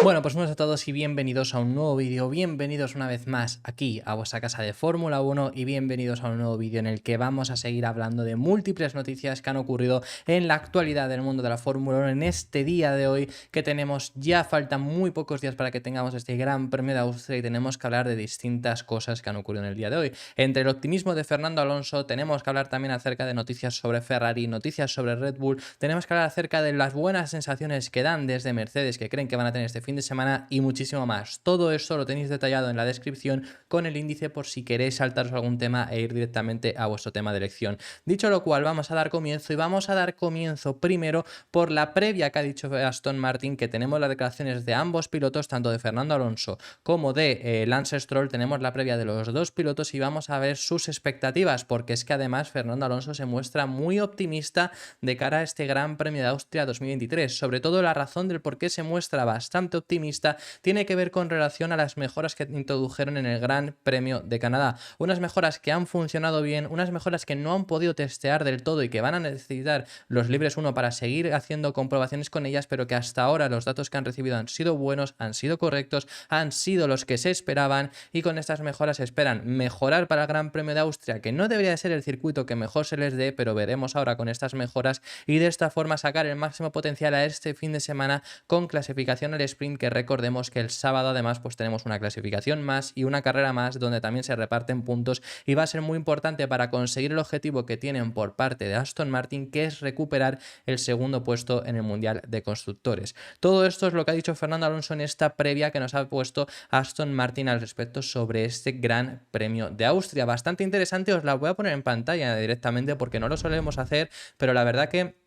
Bueno, pues buenos a todos y bienvenidos a un nuevo vídeo, bienvenidos una vez más aquí a vuestra casa de Fórmula 1 y bienvenidos a un nuevo vídeo en el que vamos a seguir hablando de múltiples noticias que han ocurrido en la actualidad del mundo de la Fórmula 1 en este día de hoy que tenemos, ya faltan muy pocos días para que tengamos este Gran Premio de Austria y tenemos que hablar de distintas cosas que han ocurrido en el día de hoy. Entre el optimismo de Fernando Alonso tenemos que hablar también acerca de noticias sobre Ferrari, noticias sobre Red Bull, tenemos que hablar acerca de las buenas sensaciones que dan desde Mercedes que creen que van a tener este fin de semana y muchísimo más. Todo eso lo tenéis detallado en la descripción con el índice por si queréis saltaros algún tema e ir directamente a vuestro tema de elección. Dicho lo cual, vamos a dar comienzo y vamos a dar comienzo primero por la previa que ha dicho Aston Martin, que tenemos las declaraciones de ambos pilotos, tanto de Fernando Alonso como de Lance Stroll. Tenemos la previa de los dos pilotos y vamos a ver sus expectativas, porque es que además Fernando Alonso se muestra muy optimista de cara a este Gran Premio de Austria 2023. Sobre todo la razón del por qué se muestra bastante optimista tiene que ver con relación a las mejoras que introdujeron en el Gran Premio de Canadá. Unas mejoras que han funcionado bien, unas mejoras que no han podido testear del todo y que van a necesitar los libres 1 para seguir haciendo comprobaciones con ellas, pero que hasta ahora los datos que han recibido han sido buenos, han sido correctos, han sido los que se esperaban y con estas mejoras esperan mejorar para el Gran Premio de Austria, que no debería ser el circuito que mejor se les dé, pero veremos ahora con estas mejoras y de esta forma sacar el máximo potencial a este fin de semana con clasificación al sprint, que recordemos que el sábado además pues tenemos una clasificación más y una carrera más donde también se reparten puntos y va a ser muy importante para conseguir el objetivo que tienen por parte de Aston Martin, que es recuperar el segundo puesto en el Mundial de Constructores. Todo esto es lo que ha dicho Fernando Alonso en esta previa que nos ha puesto Aston Martin al respecto sobre este Gran Premio de Austria. Bastante interesante, os la voy a poner en pantalla directamente porque no lo solemos hacer, pero la verdad que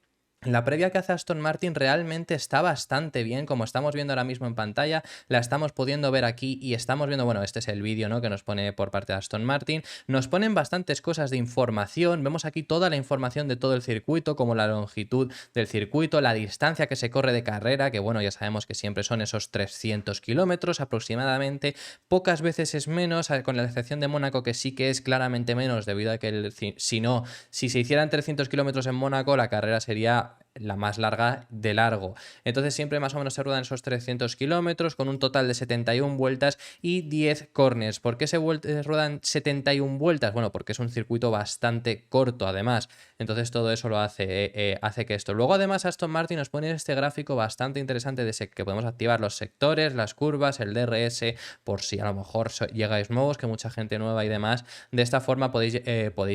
la previa que hace Aston Martin realmente está bastante bien, como estamos viendo ahora mismo en pantalla, la estamos pudiendo ver aquí y estamos viendo, bueno, este es el vídeo, ¿no?, que nos pone por parte de Aston Martin, nos ponen bastantes cosas de información, vemos aquí toda la información de todo el circuito, como la longitud del circuito, la distancia que se corre de carrera, que bueno, ya sabemos que siempre son esos 300 kilómetros aproximadamente, pocas veces es menos, con la excepción de Mónaco, que sí que es claramente menos, debido a que si se hicieran 300 kilómetros en Mónaco, la carrera sería la más larga de largo. Entonces siempre más o menos se ruedan esos 300 kilómetros con un total de 71 vueltas y 10 corners. ¿Por qué se ruedan 71 vueltas? Bueno, porque es un circuito bastante corto además. Entonces todo eso lo hace que esto. Luego además Aston Martin nos pone este gráfico bastante interesante de que podemos activar los sectores, las curvas, el DRS, por si a lo mejor llegáis nuevos, que mucha gente nueva y demás. De esta forma podéis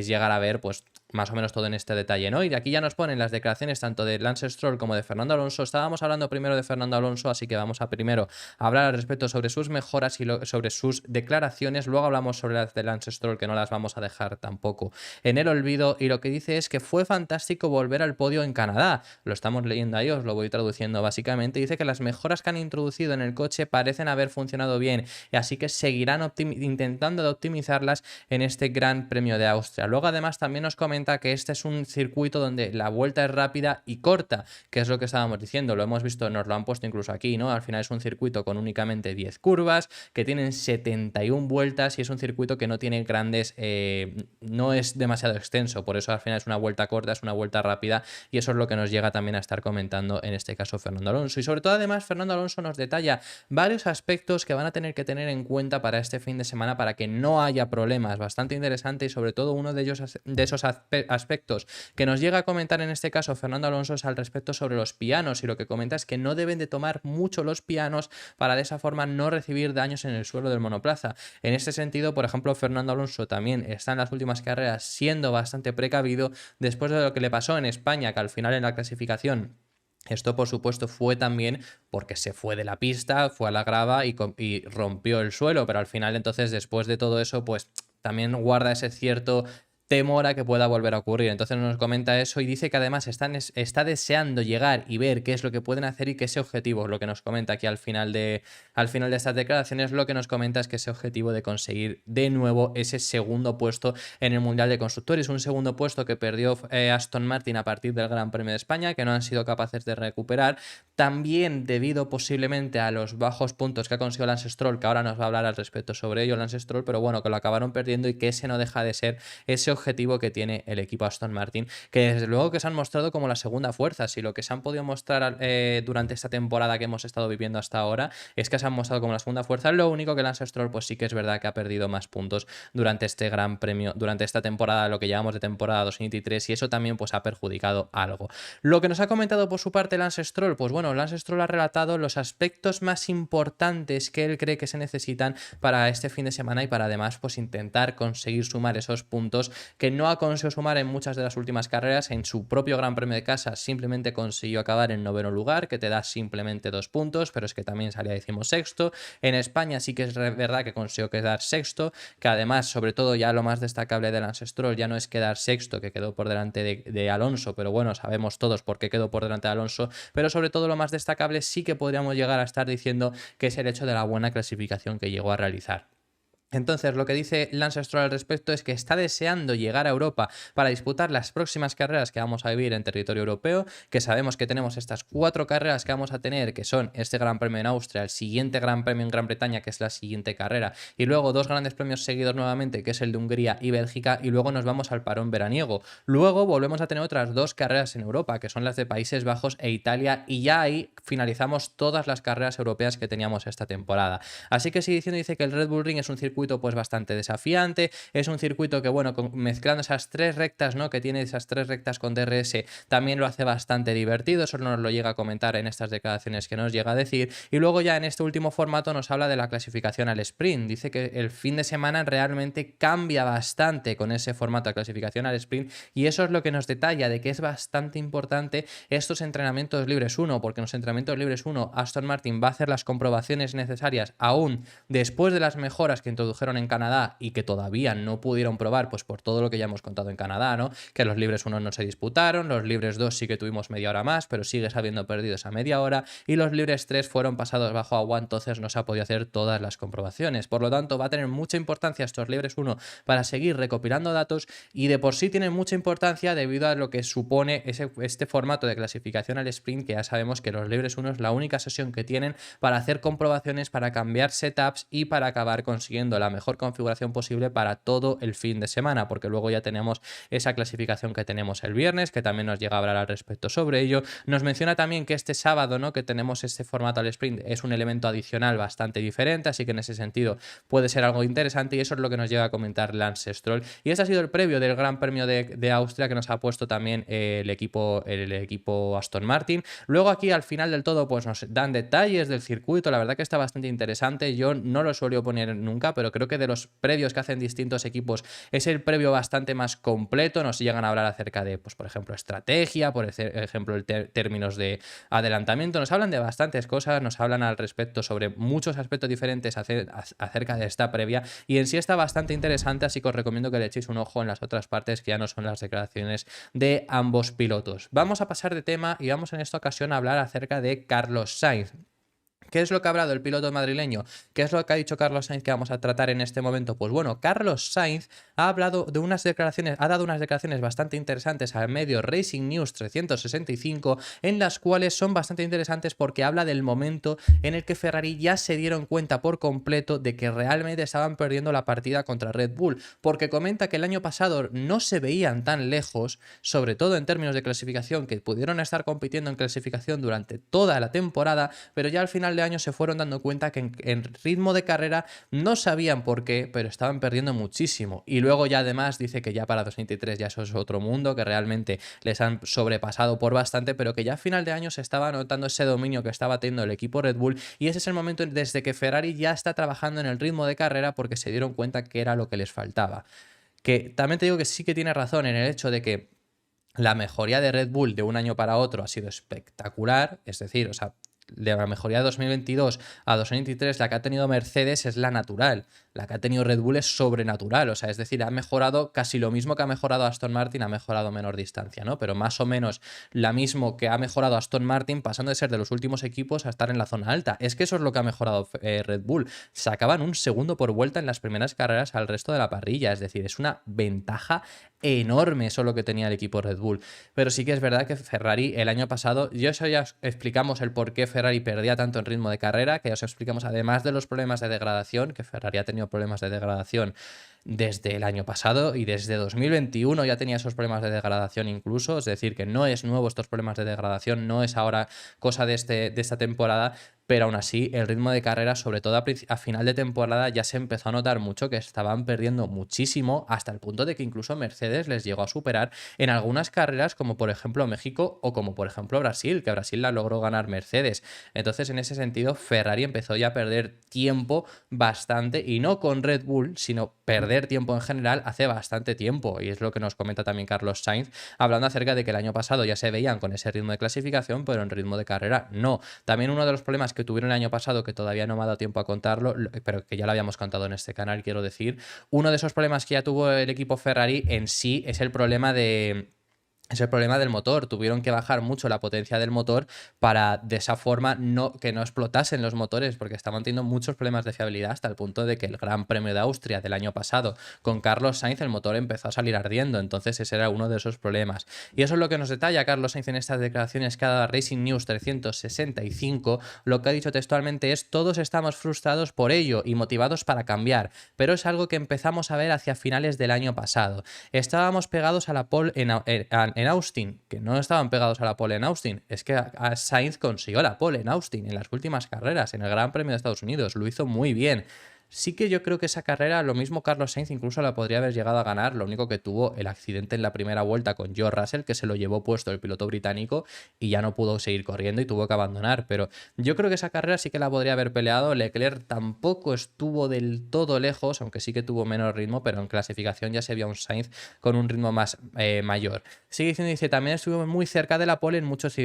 llegar a ver pues más o menos todo en este detalle, ¿no? Y de aquí ya nos ponen las declaraciones tanto de Lance Stroll como de Fernando Alonso. Estábamos hablando primero de Fernando Alonso, así que vamos a primero hablar al respecto sobre sus mejoras y sobre sus declaraciones. Luego hablamos sobre las de Lance Stroll, que no las vamos a dejar tampoco en el olvido. Y lo que dice es que fue fantástico volver al podio en Canadá. Lo estamos leyendo ahí, os lo voy traduciendo básicamente. Dice que las mejoras que han introducido en el coche parecen haber funcionado bien, y así que seguirán intentando de optimizarlas en este Gran Premio de Austria. Luego además también nos comenta que este es un circuito donde la vuelta es rápida y corta, que es lo que estábamos diciendo, lo hemos visto, nos lo han puesto incluso aquí, ¿no? Al final es un circuito con únicamente 10 curvas, que tienen 71 vueltas y es un circuito que no tiene grandes, no es demasiado extenso, por eso al final es una vuelta corta, es una vuelta rápida, y eso es lo que nos llega también a estar comentando en este caso Fernando Alonso. Y sobre todo además Fernando Alonso nos detalla varios aspectos que van a tener que tener en cuenta para este fin de semana para que no haya problemas, bastante interesante, y sobre todo uno de ellos, de esos aspectos que nos llega a comentar en este caso Fernando Alonso es al respecto sobre los pianos, y lo que comenta es que no deben de tomar mucho los pianos para de esa forma no recibir daños en el suelo del monoplaza. En este sentido, por ejemplo, Fernando Alonso también está en las últimas carreras siendo bastante precavido después de lo que le pasó en España, que al final en la clasificación esto, por supuesto, fue también porque se fue de la pista, fue a la grava y rompió el suelo, pero al final, entonces, después de todo eso, pues también guarda ese cierto temor a que pueda volver a ocurrir. Entonces nos comenta eso y dice que además está deseando llegar y ver qué es lo que pueden hacer y que ese objetivo, lo que nos comenta aquí al final de estas declaraciones, lo que nos comenta es que ese objetivo de conseguir de nuevo ese segundo puesto en el Mundial de Constructores, un segundo puesto que perdió Aston Martin a partir del Gran Premio de España, que no han sido capaces de recuperar, también debido posiblemente a los bajos puntos que ha conseguido Lance Stroll, que ahora nos va a hablar al respecto sobre ello Lance Stroll, pero bueno, que lo acabaron perdiendo y que ese no deja de ser ese objetivo que tiene el equipo Aston Martin, que desde luego que se han mostrado como la segunda fuerza. Si lo que se han podido mostrar durante esta temporada que hemos estado viviendo hasta ahora es que se han mostrado como la segunda fuerza, lo único que Lance Stroll pues sí que es verdad que ha perdido más puntos durante este Gran Premio, durante esta temporada, lo que llevamos de temporada 2023, y eso también pues ha perjudicado algo. Lo que nos ha comentado por su parte Lance Stroll, pues bueno, Lance Stroll ha relatado los aspectos más importantes que él cree que se necesitan para este fin de semana y para además pues intentar conseguir sumar esos puntos que no ha conseguido sumar en muchas de las últimas carreras. En su propio Gran Premio de casa simplemente consiguió acabar en 9º lugar, que te da simplemente 2 puntos, pero es que también salía 16º. En España sí que es verdad que consiguió quedar sexto, que además, sobre todo, ya lo más destacable de Lance Stroll ya no es quedar sexto, que quedó por delante de Alonso, pero bueno, sabemos todos por qué quedó por delante de Alonso, pero sobre todo lo más destacable sí que podríamos llegar a estar diciendo que es el hecho de la buena clasificación que llegó a realizar. Entonces, lo que dice Lance Stroll al respecto es que está deseando llegar a Europa para disputar las próximas carreras que vamos a vivir en territorio europeo, que sabemos que tenemos estas 4 carreras que vamos a tener, que son este Gran Premio en Austria, el siguiente Gran Premio en Gran Bretaña, que es la siguiente carrera, y luego 2 grandes premios seguidos nuevamente, que es el de Hungría y Bélgica, y luego nos vamos al parón veraniego. Luego volvemos a tener otras 2 carreras en Europa, que son las de Países Bajos e Italia, y ya ahí finalizamos todas las carreras europeas que teníamos esta temporada. Así que sigue diciendo, dice que el Red Bull Ring es un circuito pues bastante desafiante, es un circuito que bueno, mezclando esas 3 rectas, ¿no?, que tiene esas 3 rectas con DRS, también lo hace bastante divertido. Eso nos lo llega a comentar en estas declaraciones que nos llega a decir, y luego ya en este último formato nos habla de la clasificación al sprint. Dice que el fin de semana realmente cambia bastante con ese formato de clasificación al sprint, y eso es lo que nos detalla de que es bastante importante estos entrenamientos libres 1, porque en los entrenamientos libres 1 Aston Martin va a hacer las comprobaciones necesarias aún después de las mejoras que introdujeron en Canadá y que todavía no pudieron probar, pues por todo lo que ya hemos contado en Canadá, ¿no? Que los libres 1 no se disputaron, los libres 2 sí que tuvimos media hora más, pero sigues habiendo perdido esa media hora, y los libres 3 fueron pasados bajo agua, entonces no se ha podido hacer todas las comprobaciones. Por lo tanto, va a tener mucha importancia estos libres 1 para seguir recopilando datos, y de por sí tienen mucha importancia debido a lo que supone este formato de clasificación al sprint, que ya sabemos que los libres 1 es la única sesión que tienen para hacer comprobaciones, para cambiar setups y para acabar consiguiendo la mejor configuración posible para todo el fin de semana, porque luego ya tenemos esa clasificación que tenemos el viernes, que también nos llega a hablar al respecto sobre ello. Nos menciona también que este sábado, ¿no?, que tenemos este formato al sprint, es un elemento adicional bastante diferente, así que en ese sentido puede ser algo interesante, y eso es lo que nos llega a comentar Lance Stroll. Y este ha sido el previo del Gran Premio de Austria, que nos ha puesto también el equipo Aston Martin. Luego aquí al final del todo pues nos dan detalles del circuito, la verdad que está bastante interesante. Yo no lo suelo poner nunca, pero creo que de los previos que hacen distintos equipos es el previo bastante más completo. Nos llegan a hablar acerca de, pues por ejemplo, estrategia, por ejemplo, términos de adelantamiento. Nos hablan de bastantes cosas, nos hablan al respecto sobre muchos aspectos diferentes acerca de esta previa, y en sí está bastante interesante, así que os recomiendo que le echéis un ojo en las otras partes que ya no son las declaraciones de ambos pilotos. Vamos a pasar de tema y vamos en esta ocasión a hablar acerca de Carlos Sainz. ¿Qué es lo que ha hablado el piloto madrileño? ¿Qué es lo que ha dicho Carlos Sainz que vamos a tratar en este momento? Pues bueno, Carlos Sainz ha hablado de unas declaraciones, ha dado unas declaraciones bastante interesantes al medio Racing News 365, en las cuales son bastante interesantes porque habla del momento en el que Ferrari ya se dieron cuenta por completo de que realmente estaban perdiendo la partida contra Red Bull, porque comenta que el año pasado no se veían tan lejos, sobre todo en términos de clasificación, que pudieron estar compitiendo en clasificación durante toda la temporada, pero ya al final de año se fueron dando cuenta que en ritmo de carrera no sabían por qué, pero estaban perdiendo muchísimo. Y luego ya además dice que ya para 2023 ya eso es otro mundo, que realmente les han sobrepasado por bastante, pero que ya a final de año se estaba notando ese dominio que estaba teniendo el equipo Red Bull, y ese es el momento desde que Ferrari ya está trabajando en el ritmo de carrera, porque se dieron cuenta que era lo que les faltaba. Que también te digo que sí que tiene razón en el hecho de que la mejoría de Red Bull de un año para otro ha sido espectacular, es decir, o sea, de la mejoría de 2022 a 2023, la que ha tenido Mercedes es la natural, la que ha tenido Red Bull es sobrenatural, o sea, es decir, ha mejorado casi lo mismo que ha mejorado Aston Martin, ha mejorado a menor distancia, ¿no? Pero más o menos la mismo que ha mejorado Aston Martin, pasando de ser de los últimos equipos a estar en la zona alta. Es que eso es lo que ha mejorado Red Bull. Sacaban un segundo por vuelta en las primeras carreras al resto de la parrilla, es decir, es una ventaja enorme eso lo que tenía el equipo Red Bull. Pero sí que es verdad que Ferrari el año pasado, yo eso ya explicamos el por qué Ferrari perdía tanto en ritmo de carrera, que os explicamos, además de los problemas de degradación, que Ferrari ha tenido problemas de degradación desde el año pasado y desde 2021 ya tenía esos problemas de degradación incluso, es decir, que no es nuevo estos problemas de degradación, no es ahora cosa de esta temporada, pero aún así el ritmo de carrera, sobre todo a final de temporada, ya se empezó a notar mucho que estaban perdiendo muchísimo, hasta el punto de que incluso Mercedes les llegó a superar en algunas carreras, como por ejemplo México o como por ejemplo Brasil, que Brasil la logró ganar Mercedes. Entonces, en ese sentido, Ferrari empezó ya a perder tiempo bastante, y no con Red Bull, sino perder tiempo en general hace bastante tiempo, y es lo que nos comenta también Carlos Sainz, hablando acerca de que el año pasado ya se veían con ese ritmo de clasificación, pero en ritmo de carrera no. También uno de los problemas que tuvieron el año pasado, que todavía no me ha dado tiempo a contarlo, pero que ya lo habíamos contado en este canal, quiero decir, uno de esos problemas que ya tuvo el equipo Ferrari en sí es el problema del motor. Tuvieron que bajar mucho la potencia del motor para de esa forma que no explotasen los motores, porque estaban teniendo muchos problemas de fiabilidad, hasta el punto de que el Gran Premio de Austria del año pasado con Carlos Sainz el motor empezó a salir ardiendo. Entonces ese era uno de esos problemas, y eso es lo que nos detalla Carlos Sainz en estas declaraciones que ha dado a Racing News 365. Lo que ha dicho textualmente es: todos estamos frustrados por ello y motivados para cambiar, pero es algo que empezamos a ver hacia finales del año pasado. Estábamos pegados a la pole en Austin, que no estaban pegados a la pole en Austin, es que a Sainz consiguió la pole en Austin en las últimas carreras, en el Gran Premio de Estados Unidos, lo hizo muy bien. Sí que yo creo que esa carrera, lo mismo Carlos Sainz incluso la podría haber llegado a ganar, lo único que tuvo el accidente en la primera vuelta con George Russell, que se lo llevó puesto el piloto británico y ya no pudo seguir corriendo y tuvo que abandonar, pero yo creo que esa carrera sí que la podría haber peleado. Leclerc tampoco estuvo del todo lejos, aunque sí que tuvo menos ritmo, pero en clasificación ya se vio un Sainz con un ritmo más mayor. Sigue diciendo, dice, también estuvo muy cerca de la pole en muchos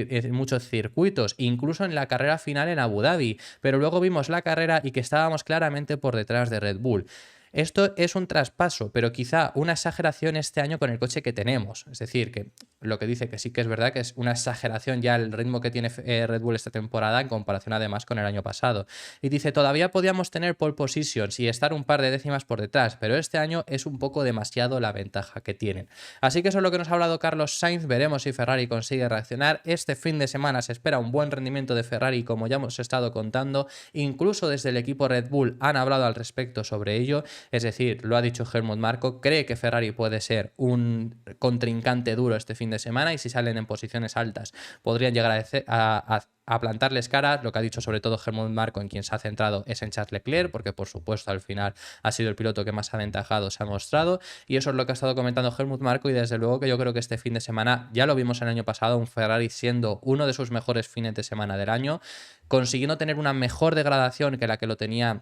circuitos, incluso en la carrera final en Abu Dhabi, pero luego vimos la carrera y que estábamos claramente por detrás de Red Bull. Esto es un traspaso, pero quizá una exageración este año con el coche que tenemos. Es decir, que lo que dice que sí que es verdad que es una exageración ya el ritmo que tiene Red Bull esta temporada en comparación además con el año pasado. Y dice, todavía podíamos tener pole positions y estar un par de décimas por detrás, pero este año es un poco demasiado la ventaja que tienen. Así que eso es lo que nos ha hablado Carlos Sainz. Veremos si Ferrari consigue reaccionar. Este fin de semana se espera un buen rendimiento de Ferrari, como ya hemos estado contando. Incluso desde el equipo Red Bull han hablado al respecto sobre ello. Es decir, lo ha dicho Helmut Marko, cree que Ferrari puede ser un contrincante duro este fin de semana, y si salen en posiciones altas podrían llegar a plantarles cara. Lo que ha dicho sobre todo Helmut Marko, en quien se ha centrado, es en Charles Leclerc, porque por supuesto al final ha sido el piloto que más aventajado se ha mostrado, y eso es lo que ha estado comentando Helmut Marko. Y desde luego que yo creo que este fin de semana, ya lo vimos el año pasado, un Ferrari siendo uno de sus mejores fines de semana del año, consiguiendo tener una mejor degradación que la que lo tenía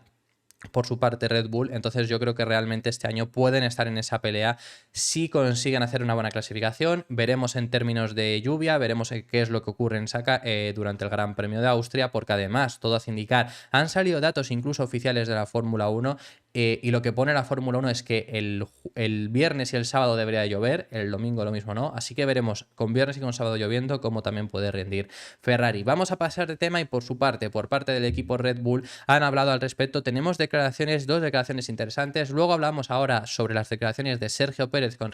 por su parte Red Bull. Entonces yo creo que realmente este año pueden estar en esa pelea si consiguen hacer una buena clasificación. Veremos en términos de lluvia, veremos qué es lo que ocurre en durante el Gran Premio de Austria, porque además todo hace indicar, han salido datos incluso oficiales de la Fórmula 1, y lo que pone la Fórmula 1 es que el viernes y el sábado debería llover, el domingo lo mismo no, así que veremos con viernes y con sábado lloviendo cómo también puede rendir Ferrari. Vamos a pasar de tema, y por parte del equipo Red Bull han hablado al respecto. Tenemos dos declaraciones interesantes. Luego hablamos ahora sobre las declaraciones de Sergio Pérez con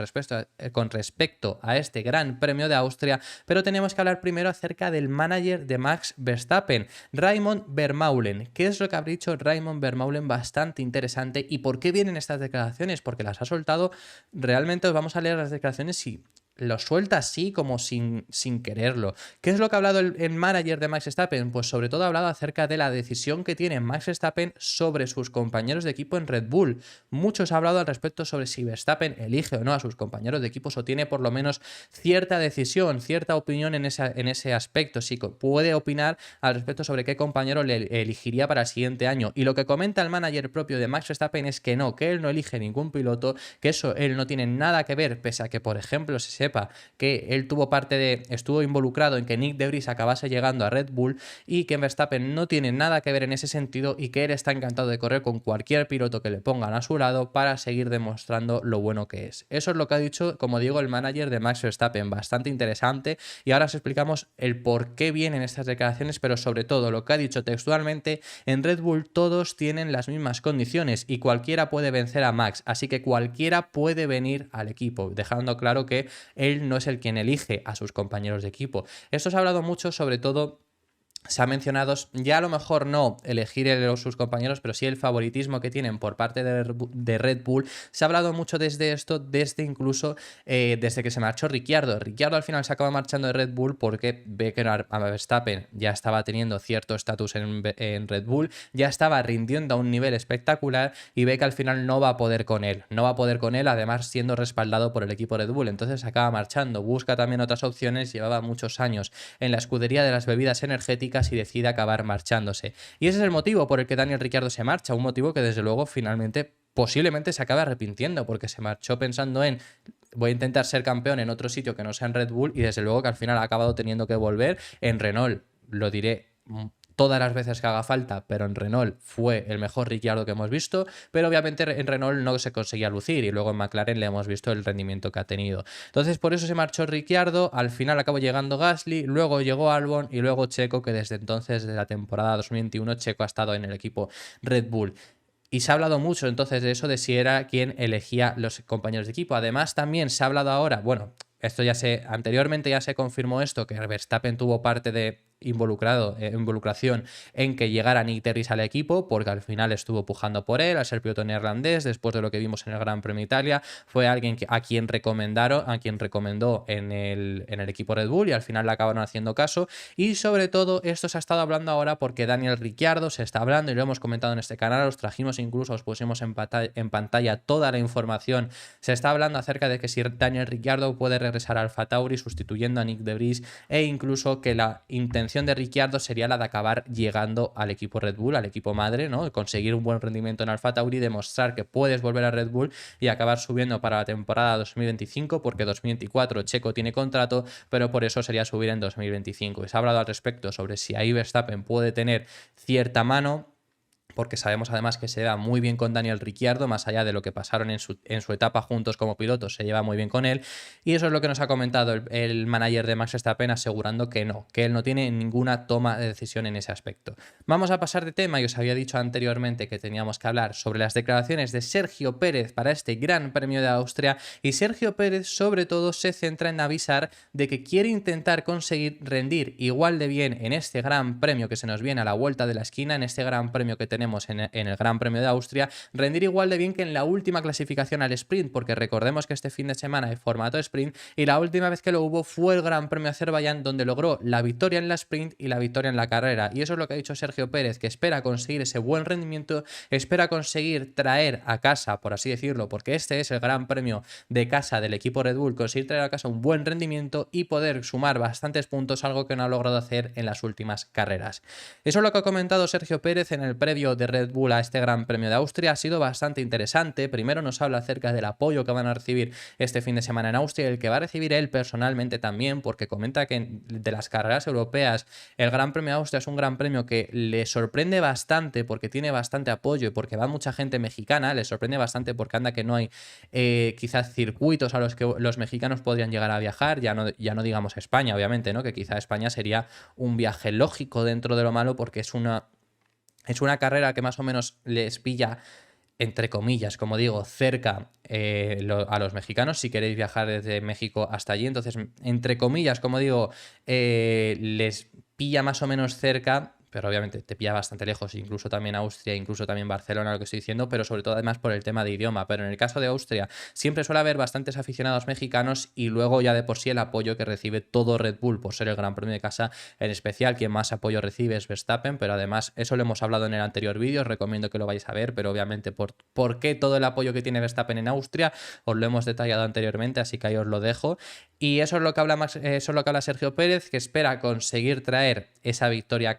respecto a este Gran Premio de Austria, pero tenemos que hablar primero acerca del manager de Max Verstappen, Raymond Vermeulen. ¿Qué es lo que ha dicho Raymond Vermeulen? Bastante interesante. ¿Y por qué vienen estas declaraciones? Porque las ha soltado. Realmente os vamos a leer las declaraciones y lo suelta así como sin quererlo. ¿Qué es lo que ha hablado el manager de Max Verstappen? Pues sobre todo ha hablado acerca de la decisión que tiene Max Verstappen sobre sus compañeros de equipo en Red Bull. Muchos ha hablado al respecto sobre si Verstappen elige o no a sus compañeros de equipo, o tiene por lo menos cierta decisión, cierta opinión en ese aspecto. Sí, puede opinar al respecto sobre qué compañero le elegiría para el siguiente año. Y lo que comenta el manager propio de Max Verstappen es que él no elige ningún piloto, que eso él no tiene nada que ver, pese a que, por ejemplo, se sepa que él estuvo involucrado en que Nick de Vries acabase llegando a Red Bull, y que Verstappen no tiene nada que ver en ese sentido, y que él está encantado de correr con cualquier piloto que le pongan a su lado para seguir demostrando lo bueno que es. Eso es lo que ha dicho, como digo, el manager de Max Verstappen. Bastante interesante, y ahora os explicamos el por qué vienen estas declaraciones, pero sobre todo lo que ha dicho textualmente: en Red Bull todos tienen las mismas condiciones y cualquiera puede vencer a Max, así que cualquiera puede venir al equipo, dejando claro que él no es el quien elige a sus compañeros de equipo. Esto se ha hablado mucho, sobre todo se ha mencionado ya a lo mejor no elegir sus compañeros, pero sí el favoritismo que tienen por parte de Red Bull. Se ha hablado mucho desde esto, desde que se marchó Ricciardo. Ricciardo al final se acaba marchando de Red Bull porque ve que a Verstappen ya estaba teniendo cierto estatus en Red Bull, ya estaba rindiendo a un nivel espectacular y ve que al final no va a poder con él. No va a poder con él, además siendo respaldado por el equipo Red Bull. Entonces se acaba marchando, busca también otras opciones, llevaba muchos años en la escudería de las bebidas energéticas y decide acabar marchándose. Y ese es el motivo por el que Daniel Ricciardo se marcha, un motivo que desde luego finalmente posiblemente se acabe arrepintiendo, porque se marchó pensando en voy a intentar ser campeón en otro sitio que no sea en Red Bull, y desde luego que al final ha acabado teniendo que volver en Renault. Lo diré todas las veces que haga falta, pero en Renault fue el mejor Ricciardo que hemos visto, pero obviamente en Renault no se conseguía lucir y luego en McLaren le hemos visto el rendimiento que ha tenido. Entonces por eso se marchó Ricciardo, al final acabó llegando Gasly, luego llegó Albon y luego Checo, que desde entonces, desde la temporada 2021, Checo ha estado en el equipo Red Bull. Y se ha hablado mucho entonces de eso, de si era quien elegía los compañeros de equipo. Además también se ha hablado ahora, bueno, anteriormente ya se confirmó esto, que Verstappen tuvo parte de involucración en que llegara Nick de Vries al equipo, porque al final estuvo pujando por él, al ser piloto neerlandés, después de lo que vimos en el Gran Premio de Italia, fue alguien a quien recomendó en el equipo Red Bull y al final le acabaron haciendo caso. Y sobre todo esto se ha estado hablando ahora porque Daniel Ricciardo se está hablando y lo hemos comentado en este canal, os trajimos incluso, os pusimos en pantalla toda la información. Se está hablando acerca de que si Daniel Ricciardo puede regresar al AlphaTauri sustituyendo a Nick de Vries, e incluso que la intención de Ricciardo sería la de acabar llegando al equipo Red Bull, al equipo madre, ¿no? Conseguir un buen rendimiento en AlphaTauri, demostrar que puedes volver a Red Bull y acabar subiendo para la temporada 2025, porque 2024 Checo tiene contrato, pero por eso sería subir en 2025. Y se ha hablado al respecto sobre si ahí Verstappen puede tener cierta mano, porque sabemos además que se lleva muy bien con Daniel Ricciardo, más allá de lo que pasaron en su etapa juntos como pilotos, se lleva muy bien con él, y eso es lo que nos ha comentado el manager de Max Verstappen, asegurando que él no tiene ninguna toma de decisión en ese aspecto. Vamos a pasar de tema, y os había dicho anteriormente que teníamos que hablar sobre las declaraciones de Sergio Pérez para este Gran Premio de Austria, y Sergio Pérez sobre todo se centra en avisar de que quiere intentar conseguir rendir igual de bien en este Gran Premio que se nos viene a la vuelta de la esquina, en este Gran Premio que tenemos en el Gran Premio de Austria, rendir igual de bien que en la última clasificación al sprint, porque recordemos que este fin de semana hay formato sprint y la última vez que lo hubo fue el Gran Premio de Azerbaiyán, donde logró la victoria en la sprint y la victoria en la carrera. Y eso es lo que ha dicho Sergio Pérez, que espera conseguir ese buen rendimiento, espera conseguir traer a casa, por así decirlo, porque este es el Gran Premio de casa del equipo Red Bull, conseguir traer a casa un buen rendimiento y poder sumar bastantes puntos, algo que no ha logrado hacer en las últimas carreras. Eso es lo que ha comentado Sergio Pérez en el previo de Red Bull a este Gran Premio de Austria. Ha sido bastante interesante. Primero nos habla acerca del apoyo que van a recibir este fin de semana en Austria, el que va a recibir él personalmente también, porque comenta que de las carreras europeas el Gran Premio de Austria es un gran premio que le sorprende bastante porque tiene bastante apoyo y porque va mucha gente mexicana. Le sorprende bastante porque anda que no hay quizás circuitos a los que los mexicanos podrían llegar a viajar, ya no digamos España, obviamente, ¿no? Que quizá España sería un viaje lógico dentro de lo malo, porque es una carrera que más o menos les pilla, entre comillas, como digo, cerca a los mexicanos, si queréis viajar desde México hasta allí. Entonces, entre comillas, como digo, les pilla más o menos cerca, pero obviamente te pilla bastante lejos, incluso también Austria, incluso también Barcelona, lo que estoy diciendo, pero sobre todo además por el tema de idioma. Pero en el caso de Austria siempre suele haber bastantes aficionados mexicanos y luego ya de por sí el apoyo que recibe todo Red Bull por ser el Gran Premio de casa, en especial quien más apoyo recibe es Verstappen, pero además eso lo hemos hablado en el anterior vídeo, os recomiendo que lo vayáis a ver, pero obviamente por qué todo el apoyo que tiene Verstappen en Austria os lo hemos detallado anteriormente, así que ahí os lo dejo. Y eso es lo que habla Sergio Pérez, que espera conseguir traer esa victoria a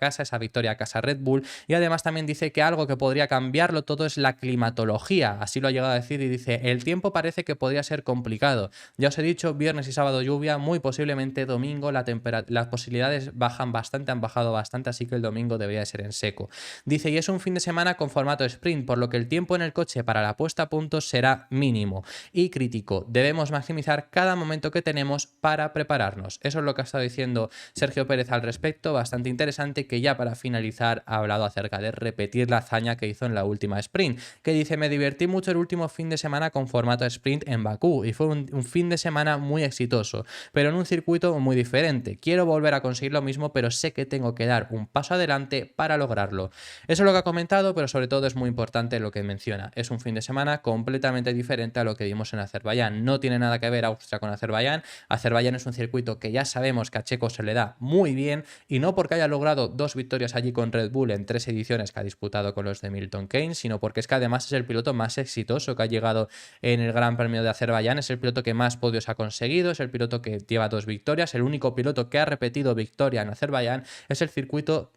casa, Red Bull, y además también dice que algo que podría cambiarlo todo es la climatología, así lo ha llegado a decir, y dice: el tiempo parece que podría ser complicado, ya os he dicho, viernes y sábado lluvia, muy posiblemente domingo las posibilidades han bajado bastante, así que el domingo debería de ser en seco. Dice: y es un fin de semana con formato sprint, por lo que el tiempo en el coche para la puesta a punto será mínimo y crítico, debemos maximizar cada momento que tenemos necesitemos para prepararnos. Eso es lo que ha estado diciendo Sergio Pérez al respecto, bastante interesante, que ya para finalizar ha hablado acerca de repetir la hazaña que hizo en la última sprint, que dice: me divertí mucho el último fin de semana con formato sprint en Bakú y fue un fin de semana muy exitoso, pero en un circuito muy diferente. Quiero volver a conseguir lo mismo, pero sé que tengo que dar un paso adelante para lograrlo. Eso es lo que ha comentado, pero sobre todo es muy importante lo que menciona. Es un fin de semana completamente diferente a lo que vimos en Azerbaiyán. No tiene nada que ver Austria con Azerbaiyán. Azerbaiyán es un circuito que ya sabemos que a Checo se le da muy bien, y no porque haya logrado 2 victorias allí con Red Bull en 3 ediciones que ha disputado con los de Milton Keynes, sino porque es que además es el piloto más exitoso que ha llegado en el Gran Premio de Azerbaiyán, es el piloto que más podios ha conseguido, es el piloto que lleva 2 victorias, el único piloto que ha repetido victoria en Azerbaiyán, es el circuito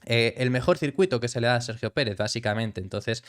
el mejor circuito que se le da a Sergio Pérez, básicamente. Entonces,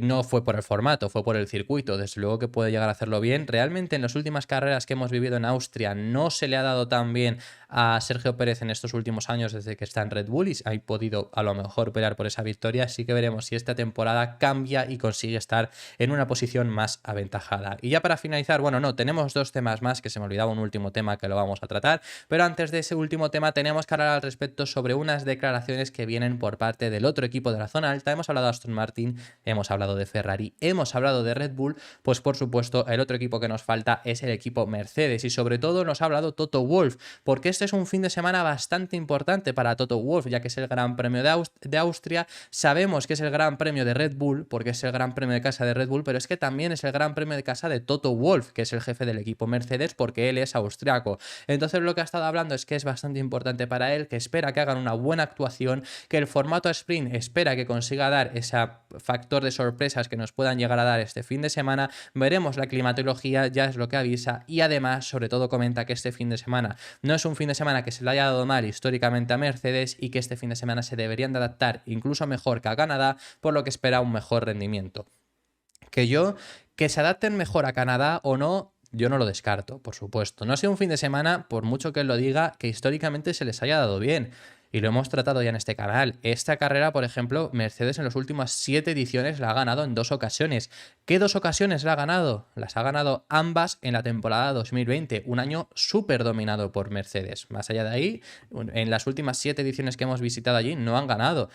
no fue por el formato, fue por el circuito. Desde luego que puede llegar a hacerlo bien. Realmente en las últimas carreras que hemos vivido en Austria no se le ha dado tan bien a Sergio Pérez en estos últimos años desde que está en Red Bull, y ha podido a lo mejor pelear por esa victoria. Así que veremos si esta temporada cambia y consigue estar en una posición más aventajada. Y ya para finalizar, bueno, no, tenemos 2 temas más, que se me olvidaba un último tema que lo vamos a tratar, pero antes de ese último tema tenemos que hablar al respecto sobre unas declaraciones que vienen por parte del otro equipo de la zona alta. Hemos hablado de Aston Martin, hemos hablado de Ferrari, hemos hablado de Red Bull, pues por supuesto el otro equipo que nos falta es el equipo Mercedes, y sobre todo nos ha hablado Toto Wolff, porque este es un fin de semana bastante importante para Toto Wolff, ya que es el Gran Premio de Austria. Sabemos que es el Gran Premio de Red Bull porque es el Gran Premio de casa de Red Bull, pero es que también es el Gran Premio de casa de Toto Wolff, que es el jefe del equipo Mercedes, porque él es austriaco. Entonces lo que ha estado hablando es que es bastante importante para él, que espera que hagan una buena actuación, que el formato sprint espera que consiga dar ese factor de sorpresas que nos puedan llegar a dar este fin de semana. Veremos la climatología, ya es lo que avisa, y además sobre todo comenta que este fin de semana no es un fin de semana que se le haya dado mal históricamente a Mercedes, y que este fin de semana se deberían de adaptar incluso mejor que a Canadá, por lo que espera un mejor rendimiento. Que se adapten mejor a Canadá o no, yo no lo descarto, por supuesto. No ha sido un fin de semana, por mucho que él lo diga, que históricamente se les haya dado bien. Y lo hemos tratado ya en este canal. Esta carrera, por ejemplo, Mercedes en las últimas 7 ediciones la ha ganado en 2 ocasiones. ¿Qué 2 ocasiones la ha ganado? Las ha ganado ambas en la temporada 2020. Un año súper dominado por Mercedes. Más allá de ahí, en las últimas 7 ediciones que hemos visitado allí no han ganado.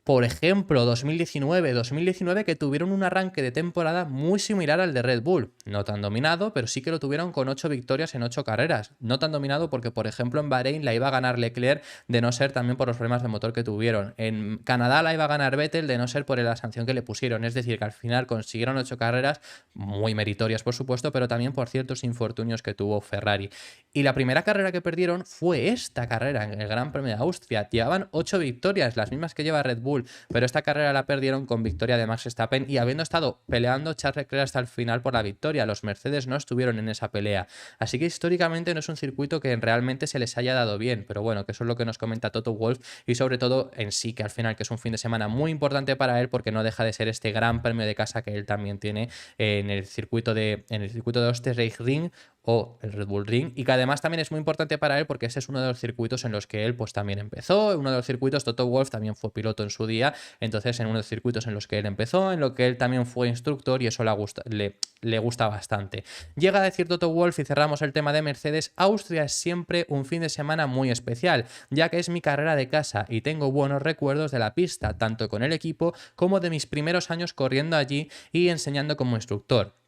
Por ejemplo, 2019 que tuvieron un arranque de temporada muy similar al de Red Bull. No tan dominado, pero sí que lo tuvieron con 8 victorias en 8 carreras. No tan dominado porque, por ejemplo, en Bahrein la iba a ganar Leclerc, de no ser también por los problemas de motor que tuvieron. En Canadá la iba a ganar Vettel, de no ser por la sanción que le pusieron. Es decir, que al final consiguieron 8 carreras, muy meritorias por supuesto, pero también por ciertos infortunios que tuvo Ferrari. Y la primera carrera que perdieron fue esta carrera, en el Gran Premio de Austria. Llevaban 8 victorias, las mismas que lleva Red Bull, pero esta carrera la perdieron con victoria de Max Verstappen, y habiendo estado peleando Charles Leclerc hasta el final por la victoria. Los Mercedes no estuvieron en esa pelea. Así que históricamente no es un circuito que realmente se les haya dado bien, pero bueno, que eso es lo que nos comenta Toto Wolff, y sobre todo en sí, que al final que es un fin de semana muy importante para él, porque no deja de ser este Gran Premio de casa que él también tiene en el circuito de Österreich-Ring o el Red Bull Ring, y que además también es muy importante para él porque ese es uno de los circuitos en los que él pues también empezó. Uno de los circuitos, Toto Wolff también fue piloto en su día, entonces en uno de los circuitos en los que él empezó, en lo que él también fue instructor, y eso le gusta bastante. Llega a decir Toto Wolff, y cerramos el tema de Mercedes: Austria es siempre un fin de semana muy especial, ya que es mi carrera de casa y tengo buenos recuerdos de la pista, tanto con el equipo como de mis primeros años corriendo allí y enseñando como instructor.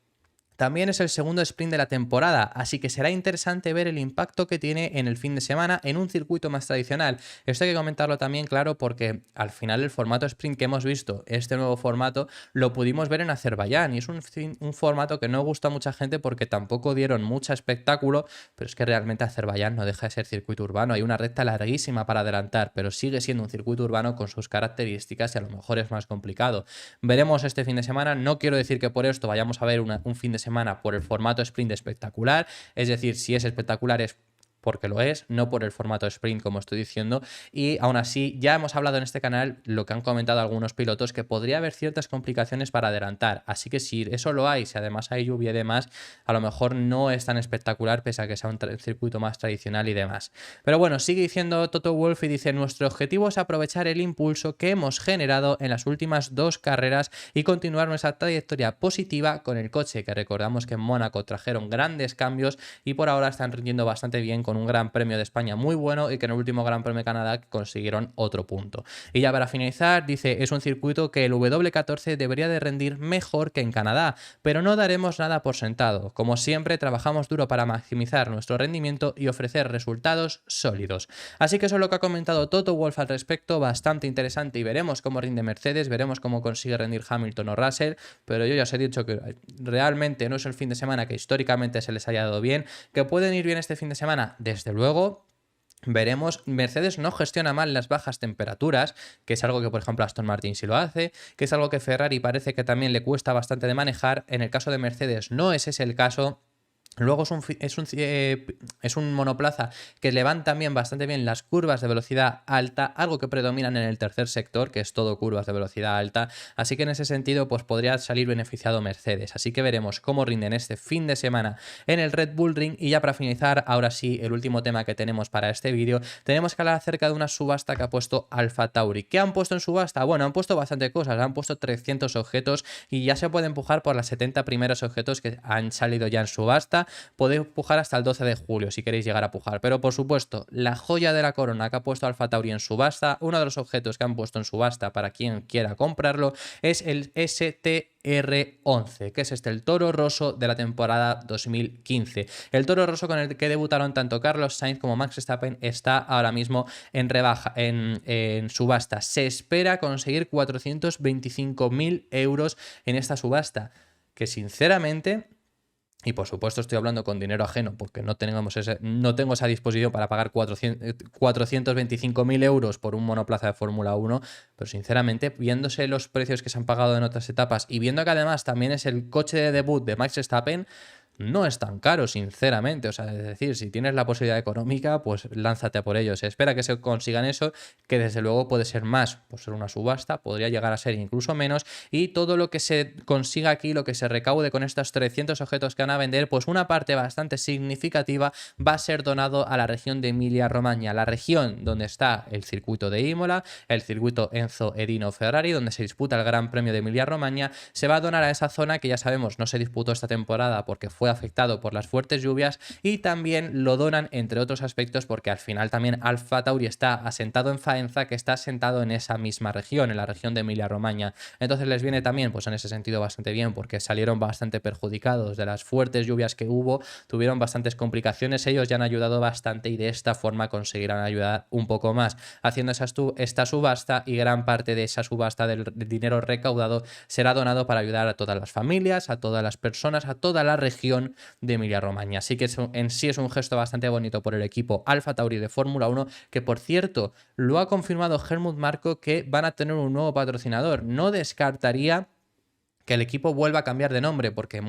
También es el segundo sprint de la temporada, así que será interesante ver el impacto que tiene en el fin de semana en un circuito más tradicional. Esto hay que comentarlo también, claro, porque al final el formato sprint que hemos visto, este nuevo formato, lo pudimos ver en Azerbaiyán, y es un formato que no gusta a mucha gente porque tampoco dieron mucho espectáculo, pero es que realmente Azerbaiyán no deja de ser circuito urbano. Hay una recta larguísima para adelantar, pero sigue siendo un circuito urbano con sus características, y a lo mejor es más complicado. Veremos este fin de semana. No quiero decir que por esto vayamos a ver un fin de semana por el formato sprint espectacular, es decir, si es espectacular es porque lo es, no por el formato sprint como estoy diciendo, y aún así ya hemos hablado en este canal lo que han comentado algunos pilotos, que podría haber ciertas complicaciones para adelantar, así que si eso lo hay, si además hay lluvia y demás, a lo mejor no es tan espectacular pese a que sea un circuito más tradicional y demás. Pero bueno, sigue diciendo Toto Wolff y dice: nuestro objetivo es aprovechar el impulso que hemos generado en las últimas 2 carreras y continuar nuestra trayectoria positiva con el coche, que recordamos que en Mónaco trajeron grandes cambios y por ahora están rindiendo bastante bien con un Gran Premio de España muy bueno, y que en el último Gran Premio de Canadá consiguieron otro punto. Y ya para finalizar dice: es un circuito que el W14 debería de rendir mejor que en Canadá, pero no daremos nada por sentado. Como siempre, trabajamos duro para maximizar nuestro rendimiento y ofrecer resultados sólidos. Así que eso es lo que ha comentado Toto Wolff al respecto, bastante interesante, y veremos cómo rinde Mercedes, veremos cómo consigue rendir Hamilton o Russell, pero yo ya os he dicho que realmente no es el fin de semana que históricamente se les haya dado bien. ¿Que pueden ir bien este fin de semana? Desde luego. Veremos. Mercedes no gestiona mal las bajas temperaturas, que es algo que por ejemplo Aston Martin sí lo hace, que es algo que Ferrari parece que también le cuesta bastante de manejar. En el caso de Mercedes no es ese el caso. Luego es un monoplaza que le van también bastante bien las curvas de velocidad alta, algo que predominan en el tercer sector, que es todo curvas de velocidad alta, así que en ese sentido pues podría salir beneficiado Mercedes. Así que veremos cómo rinden este fin de semana en el Red Bull Ring. Y ya para finalizar, ahora sí, el último tema que tenemos para este vídeo, tenemos que hablar acerca de una subasta que ha puesto AlphaTauri. ¿Qué han puesto en subasta? Bueno, han puesto bastante cosas, han puesto 300 objetos y ya se puede empujar por las 70 primeros objetos que han salido ya en subasta. Podéis pujar hasta el 12 de julio si queréis llegar a pujar, pero por supuesto la joya de la corona que ha puesto AlphaTauri en subasta, uno de los objetos que han puesto en subasta para quien quiera comprarlo, es el STR11, que es el Toro Rosso de la temporada 2015. El Toro Rosso con el que debutaron tanto Carlos Sainz como Max Verstappen está ahora mismo en rebaja, en subasta. Se espera conseguir 425.000 euros en esta subasta, que sinceramente... Y por supuesto estoy hablando con dinero ajeno, porque no tengo esa disposición para pagar 425.000 euros por un monoplaza de Fórmula 1, pero sinceramente, viéndose los precios que se han pagado en otras etapas y viendo que además también es el coche de debut de Max Verstappen, no es tan caro, sinceramente. O sea, es decir, si tienes la posibilidad económica, pues lánzate a por ello. Se espera que se consigan eso, que desde luego puede ser más por ser una subasta, podría llegar a ser incluso menos, y todo lo que se consiga aquí, lo que se recaude con estos 300 objetos que van a vender, pues una parte bastante significativa va a ser donado a la región de Emilia-Romagna, la región donde está el circuito de Imola, el circuito Enzo Edino Ferrari, donde se disputa el Gran Premio de Emilia-Romagna. Se va a donar a esa zona que ya sabemos no se disputó esta temporada porque fue afectado por las fuertes lluvias, y también lo donan entre otros aspectos porque al final también AlphaTauri está asentado en Faenza, que está asentado en esa misma región, en la región de Emilia-Romagna. Entonces les viene también pues en ese sentido bastante bien, porque salieron bastante perjudicados de las fuertes lluvias que hubo, tuvieron bastantes complicaciones, ellos ya han ayudado bastante y de esta forma conseguirán ayudar un poco más haciendo esta subasta, y gran parte de esa subasta del dinero recaudado será donado para ayudar a todas las familias, a todas las personas, a toda la región de Emilia-Romagna. Así que en sí es un gesto bastante bonito por el equipo AlphaTauri de Fórmula 1, que por cierto lo ha confirmado Helmut Marko, que van a tener un nuevo patrocinador. No descartaría que el equipo vuelva a cambiar de nombre, porque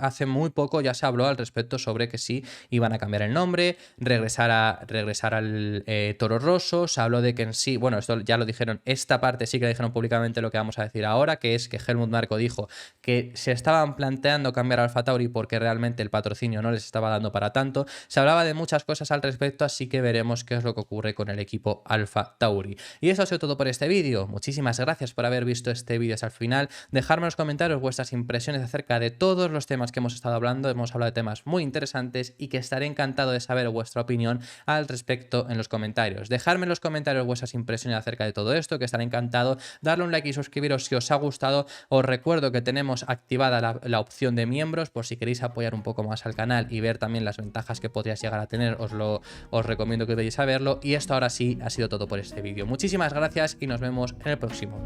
hace muy poco ya se habló al respecto sobre que sí iban a cambiar el nombre, regresar al Toro Rosso. Se habló de que en sí, bueno, esto ya lo dijeron, esta parte sí que dijeron públicamente lo que vamos a decir ahora, que es que Helmut Marko dijo que se estaban planteando cambiar a AlphaTauri porque realmente el patrocinio no les estaba dando para tanto. Se hablaba de muchas cosas al respecto, así que veremos qué es lo que ocurre con el equipo AlphaTauri. Y eso ha sido todo por este vídeo. Muchísimas gracias por haber visto este vídeo hasta el final. Dejadme en los comentarios vuestras impresiones acerca de todos los temas que hemos estado hablando. Hemos hablado de temas muy interesantes y que estaré encantado de saber vuestra opinión al respecto en los comentarios. Dejadme en los comentarios vuestras impresiones acerca de todo esto, que estaré encantado. Darle un like y suscribiros si os ha gustado. Os recuerdo que tenemos activada la opción de miembros por si queréis apoyar un poco más al canal y ver también las ventajas que podrías llegar a tener. Os recomiendo que deis a verlo. Y esto ahora sí ha sido todo por este vídeo. Muchísimas gracias y nos vemos en el próximo.